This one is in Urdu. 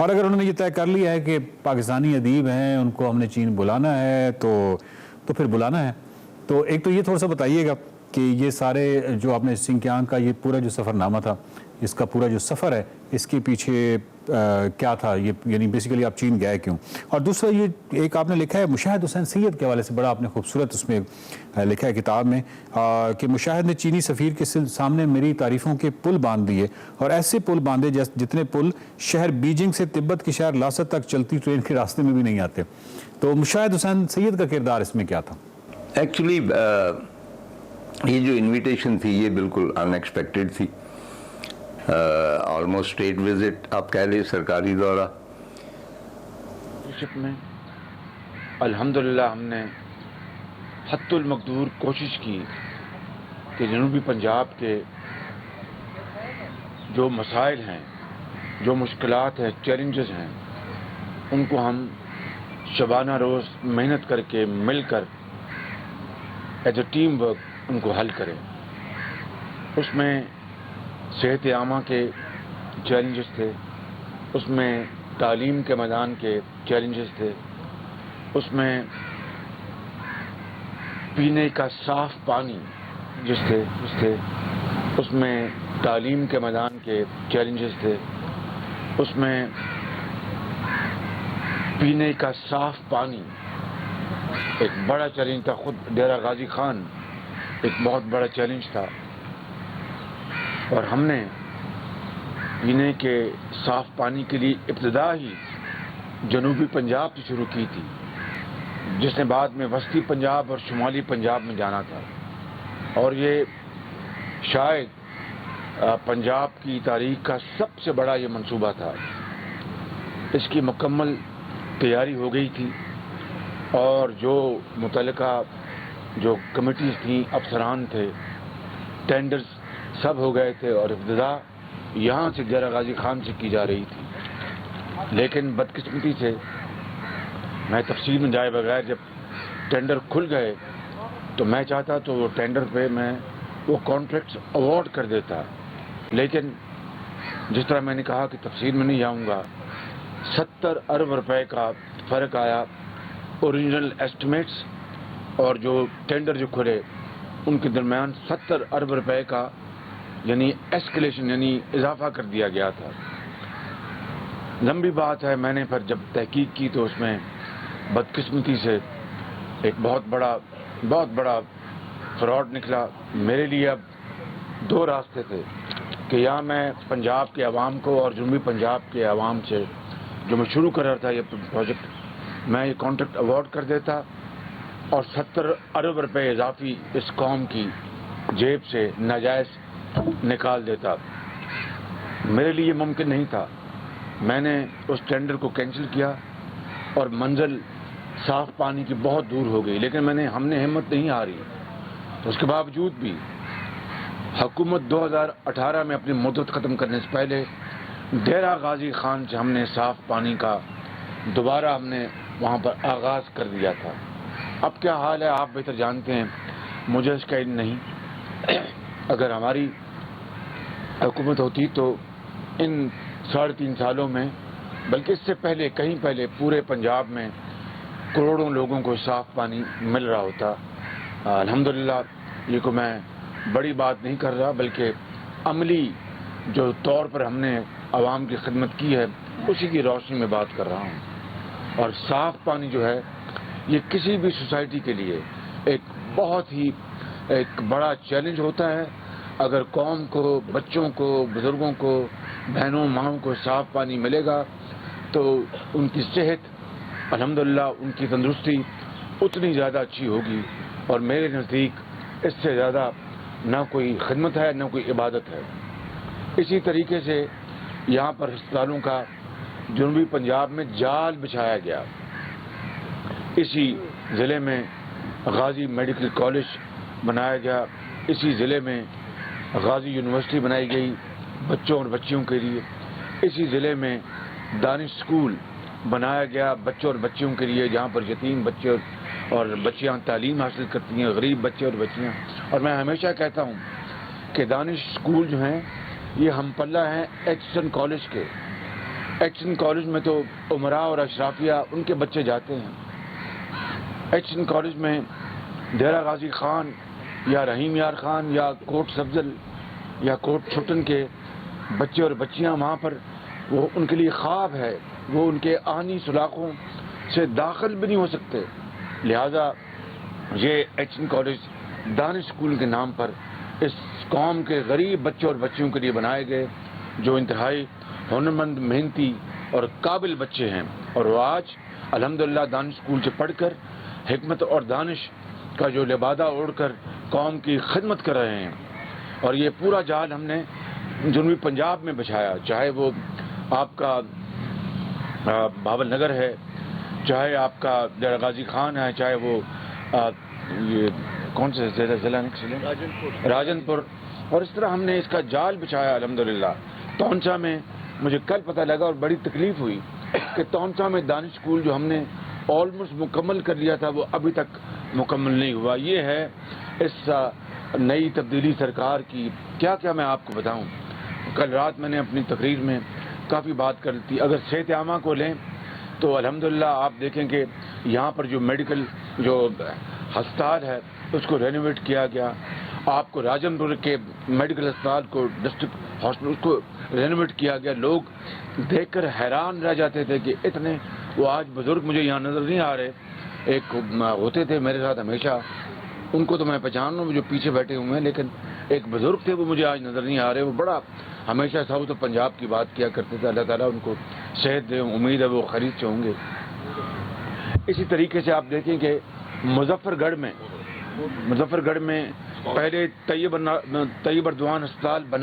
اور اگر انہوں نے یہ طے کر لیا ہے کہ پاکستانی ادیب ہیں ان کو ہم نے چین بلانا ہے تو پھر بلانا ہے. تو ایک تو یہ تھوڑا سا بتائیے گا کہ یہ سارے جو آپ نے سنکیانگ کا یہ پورا جو سفر نامہ تھا، اس کا پورا جو سفر ہے اس کے پیچھے کیا تھا، یہ یعنی بیسیکلی آپ چین گئے کیوں؟ اور دوسرا یہ ایک آپ نے لکھا ہے مشاہد حسین سید کے حوالے سے، بڑا آپ نے خوبصورت اس میں لکھا ہے کتاب میں کہ مشاہد نے چینی سفیر کے سامنے میری تعریفوں کے پل باندھ دیے اور ایسے پل باندھے جتنے پل شہر بیجنگ سے تبت کے شہر لاسا تک چلتی ٹرین کے راستے میں بھی نہیں آتے. تو مشاہد حسین سید کا کردار اس میں کیا تھا؟ ایکچولی یہ جو انویٹیشن تھی یہ بالکل ان ایکسپیکٹڈ تھی. آلموسٹ اسٹیٹ وزٹ آپ کہہ لیں، سرکاری دورہ. میں الحمدللہ ہم نے حد المقدور کوشش کی کہ جنوبی پنجاب کے جو مسائل ہیں، جو مشکلات ہیں، چیلنجز ہیں، ان کو ہم شبانہ روز محنت کر کے مل کر as a team work in کو حل کریں. اس میں صحت عامہ کے چیلنجز تھے، اس میں تعلیم کے میدان کے چیلنجز تھے، اس میں پینے کا صاف پانی جس تھے، اس میں تعلیم کے میدان کے چیلنجز تھے، اس میں پینے کا صاف پانی ایک بڑا چیلنج تھا. خود ڈیرہ غازی خان ایک بہت بڑا چیلنج تھا، اور ہم نے پینے کے صاف پانی کے لیے ابتدا ہی جنوبی پنجاب سے شروع کی تھی، جس نے بعد میں وسطی پنجاب اور شمالی پنجاب میں جانا تھا. اور یہ شاید پنجاب کی تاریخ کا سب سے بڑا یہ منصوبہ تھا. اس کی مکمل تیاری ہو گئی تھی، اور جو متعلقہ جو کمیٹیز تھیں، افسران تھے، ٹینڈرز سب ہو گئے تھے، اور ابتدا یہاں سے ڈیرہ غازی خان سے کی جا رہی تھی. لیکن بدقسمتی سے میں تفصیل میں جائے بغیر جب ٹینڈر کھل گئے تو میں چاہتا تو وہ ٹینڈر پہ میں وہ کانٹریکٹس اوارڈ کر دیتا. لیکن جس طرح میں نے کہا کہ تفصیل میں نہیں جاؤں گا، 70 ارب روپے کا فرق آیا اوریجنل ایسٹیمیٹس اور جو ٹینڈر جو کھلے ان کے درمیان. 70 ارب روپے کا یعنی ایسکلیشن یعنی اضافہ کر دیا گیا تھا. لمبی بات ہے، میں نے پھر جب تحقیق کی تو اس میں بدقسمتی سے ایک بہت بڑا فراڈ نکلا. میرے لیے اب دو راستے تھے کہ یا میں پنجاب کے عوام کو اور جنوبی پنجاب کے عوام سے جو میں شروع کر رہا تھا یہ پروجیکٹ، میں یہ کانٹریکٹ اوارڈ کر دیتا اور 70 ارب روپے اضافی اس قوم کی جیب سے ناجائز نکال دیتا. میرے لیے ممکن نہیں تھا. میں نے اس ٹینڈر کو کینسل کیا اور منزل صاف پانی کی بہت دور ہو گئی. لیکن ہم نے ہمت نہیں ہاری. اس کے باوجود بھی حکومت 2018 میں اپنی مدت ختم کرنے سے پہلے ڈیرہ غازی خان سے ہم نے صاف پانی کا دوبارہ ہم نے وہاں پر آغاز کر دیا تھا. اب کیا حال ہے آپ بہتر جانتے ہیں، مجھے اس کا علم نہیں. اگر ہماری حکومت ہوتی تو ان 3.5 سالوں میں، بلکہ اس سے پہلے کہیں پہلے، پورے پنجاب میں کروڑوں لوگوں کو صاف پانی مل رہا ہوتا. الحمدللہ یہ کو میں بڑی بات نہیں کر رہا، بلکہ عملی جو طور پر ہم نے عوام کی خدمت کی ہے اسی کی روشنی میں بات کر رہا ہوں. اور صاف پانی جو ہے یہ کسی بھی سوسائٹی کے لیے ایک بہت ہی ایک بڑا چیلنج ہوتا ہے. اگر قوم کو، بچوں کو، بزرگوں کو، بہنوں ماؤں کو صاف پانی ملے گا تو ان کی صحت الحمدللہ، ان کی تندرستی اتنی زیادہ اچھی ہوگی. اور میرے نزدیک اس سے زیادہ نہ کوئی خدمت ہے نہ کوئی عبادت ہے. اسی طریقے سے یہاں پر ہسپتالوں کا جنوبی پنجاب میں جال بچھایا گیا. اسی ضلع میں غازی میڈیکل کالج بنایا گیا، اسی ضلع میں غازی یونیورسٹی بنائی گئی بچوں اور بچیوں کے لیے، اسی ضلع میں دانش اسکول بنایا گیا بچوں اور بچیوں کے لیے، جہاں پر یتیم بچے اور بچیاں تعلیم حاصل کرتی ہیں، غریب بچے اور بچیاں. اور میں ہمیشہ کہتا ہوں کہ دانش اسکول جو ہیں یہ ہم پلہ ہیں ایچسن کالج کے. ایچ این کالج میں تو عمراء اور اشرافیہ ان کے بچے جاتے ہیں. ایچ این کالج میں ڈیرہ غازی خان یا رحیم یار خان یا کوٹ سبزل یا کوٹ چھٹن کے بچے اور بچیاں وہاں پر وہ ان کے لیے خواب ہے, وہ ان کے آہنی سلاخوں سے داخل بھی نہیں ہو سکتے. لہذا یہ ایچ این کالج دانش اسکول کے نام پر اس قوم کے غریب بچوں اور بچیوں کے لیے بنائے گئے, جو انتہائی ہنرمند, محنتی اور قابل بچے ہیں, اور وہ آج الحمدللہ دانش اسکول سے پڑھ کر حکمت اور دانش کا جو لبادہ اوڑھ کر قوم کی خدمت کر رہے ہیں. اور یہ پورا جال ہم نے جنوبی پنجاب میں بچھایا, چاہے وہ آپ کا بھاول نگر ہے, چاہے آپ کا ڈیرہ غازی خان ہے, چاہے وہ یہ کون سے ضلع راجن پور, اور اس طرح ہم نے اس کا جال بچھایا الحمدللہ. تونسا میں مجھے کل پتہ لگا اور بڑی تکلیف ہوئی کہ تونسا میں دانش اسکول جو ہم نے آلموسٹ مکمل کر لیا تھا وہ ابھی تک مکمل نہیں ہوا. یہ ہے اس نئی تبدیلی سرکار کی. کیا کیا میں آپ کو بتاؤں. کل رات میں نے اپنی تقریر میں کافی بات کر دی. اگر صحت عامہ کو لیں تو الحمدللہ آپ دیکھیں کہ یہاں پر جو میڈیکل جو ہسپتال ہے اس کو رینوویٹ کیا گیا. آپ کو راجن پور کے میڈیکل ہسپتال کو ڈسٹرکٹ ہاسپٹل اس کو رینوویٹ کیا گیا. لوگ دیکھ کر حیران رہ جاتے تھے کہ اتنے, وہ آج بزرگ مجھے یہاں نظر نہیں آ رہے, ایک ہوتے تھے میرے ساتھ ہمیشہ, ان کو تو میں پہچان رہا ہوں جو پیچھے بیٹھے ہوئے ہیں, لیکن ایک بزرگ تھے وہ مجھے آج نظر نہیں آ رہے. وہ بڑا ہمیشہ ساؤتھ پنجاب کی بات کیا کرتے تھے. اللہ تعالیٰ ان کو صحت دے, امید ہے وہ خرید سے ہوں گے. اسی طریقے سے آپ دیکھیں کہ مظفر گڑھ میں پہلے طیب اردوان ہسپتال بنا